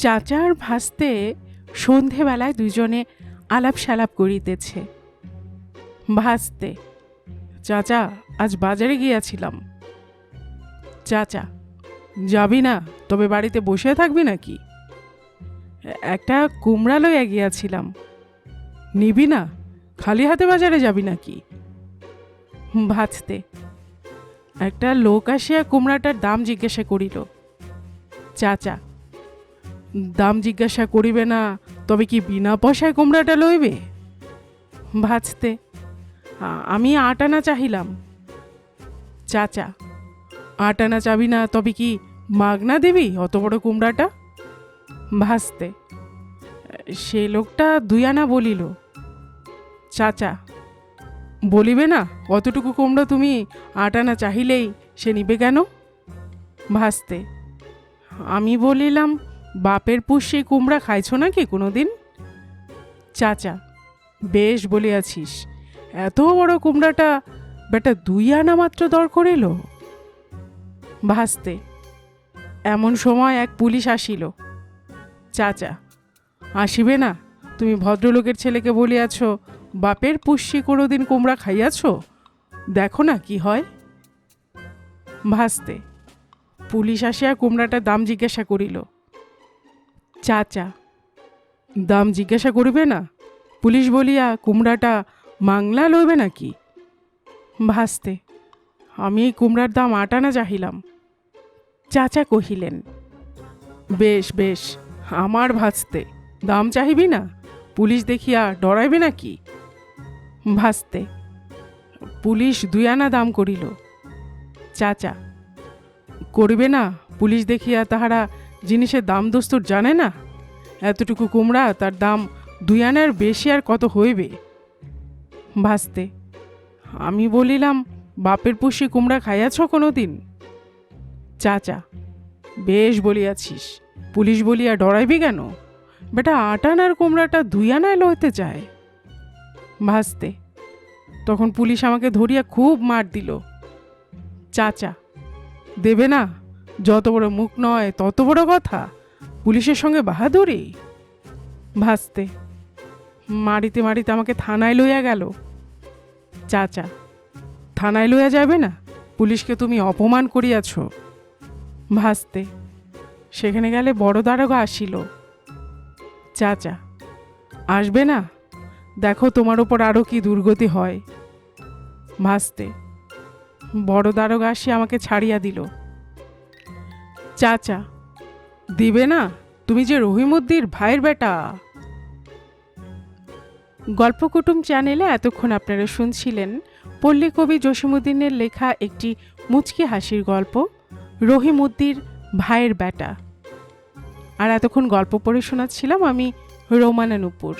চাচার ভাসতে সন্ধেবেলায় দুজনে আলাপ সালাপ করিতেছে। ভাসতে: চাচা, আজ বাজারে গিয়াছিলাম। চাচা: যাবি না? তবে বাড়িতে বসে থাকবি নাকি? একটা কুমড়া লইয়া গিয়াছিলাম। নিবি না? খালি হাতে বাজারে যাবি নাকি? ভাজতে: একটা লোক আসিয়া কুমড়াটার দাম জিজ্ঞাসা করিল। চাচা: দাম জিজ্ঞাসা করিবে না, তবে কি বিনা পয়সায় কুমড়াটা লইবে? ভাজতে: আমি 8 আনা চাহিলাম। চাচা: 8 আনা চাবি না, তবে কি মাগনা দিবি অত বড় কুমড়াটা? ভাজতে: সে লোকটা 2 আনা বলিল। চাচা: বলিবে না? অতটুকু কুমড়া তুমি 8 আনা চাহিলেই সে নিবে কেন? ভাজতে: আমি বলিলাম, বাপের পুষে কুমড়া খাইছ নাকি কোনোদিন? চাচা: বেশ বলিয়াছিস, এত বড় কুমড়াটা বেটা 2 আনা মাত্র দর করিল। ভাজতে: এমন সময় এক পুলিশ আসিল। চাচা: আসিবে না? তুমি ভদ্রলোকের ছেলেকে বলিয়াছ বাপের পুষ্যি কোনোদিন কুমড়া খাইয়াছ? দেখো না কি হয়। ভাজতে: পুলিশ আসিয়া কুমড়াটার দাম জিজ্ঞাসা করিল। চাচা: দাম জিজ্ঞাসা করিবে না? পুলিশ বলিয়া কুমড়াটা মাংলা লইবে নাকি? ভাজতে: আমি এই কুমড়ার দাম 8 আনা চাহিলাম। চাচা কহিলেন, বেশ বেশ, আমার ভাজতে, দাম চাহিবি না? পুলিশ দেখিয়া ডরাইবে নাকি? ভাজতে: পুলিশ 2 আনা দাম করিল। চাচা: করিবে না? পুলিশ দেখিয়া তাহারা জিনিসের দাম দস্তুর জানে না? এতটুকু কুমড়া, তার দাম 2 আনার বেশি আর কত হইবে? ভাজতে: আমি বলিলাম, বাপের পুষি কুমড়া খাইয়াছ কোনোদিন? চাচা: বেশ বলিয়াছিস, পুলিশ বলিয়া ডরাইবি কেন? বেটা 8 আনার কুমড়াটা 2 আনায় লইতে চায়। ভাজতে: তখন পুলিশ আমাকে ধরিয়া খুব মার দিল। চাচা: দেবে না? যত বড় মুখ নয় তত বড় কথা, পুলিশের সঙ্গে বাহাদুরি? ভাজতে: মারিতে মারিতে আমাকে থানায় লইয়া গেল। চাচা: থানায় লইয়া যাবে না? পুলিশকে তুমি অপমান করিয়াছ। ভাজতে: সেখানে গেলে বড় দারোগা আসিল। চাচা: আসবে না? দেখো তোমার ওপর আরো কি দুর্গতি হয়। ভাজতে: বড় দারোগা আসি আমাকে ছাড়িয়া দিল। চাচা: দিবে না? তুমি যে রহিমউদ্দির ভাইয়ের বেটা। গল্পকুটুম চ্যানেলে এতক্ষণ আপনারা শুনছিলেন পল্লীকবি জসীমউদ্দিনের লেখা একটি মুচকি হাসির গল্প, রহিমউদ্দির ভাইয়ের বেটা। আর এতক্ষণ গল্প পড়ে শোনাচ্ছিলাম আমি রোমানা নূপুর।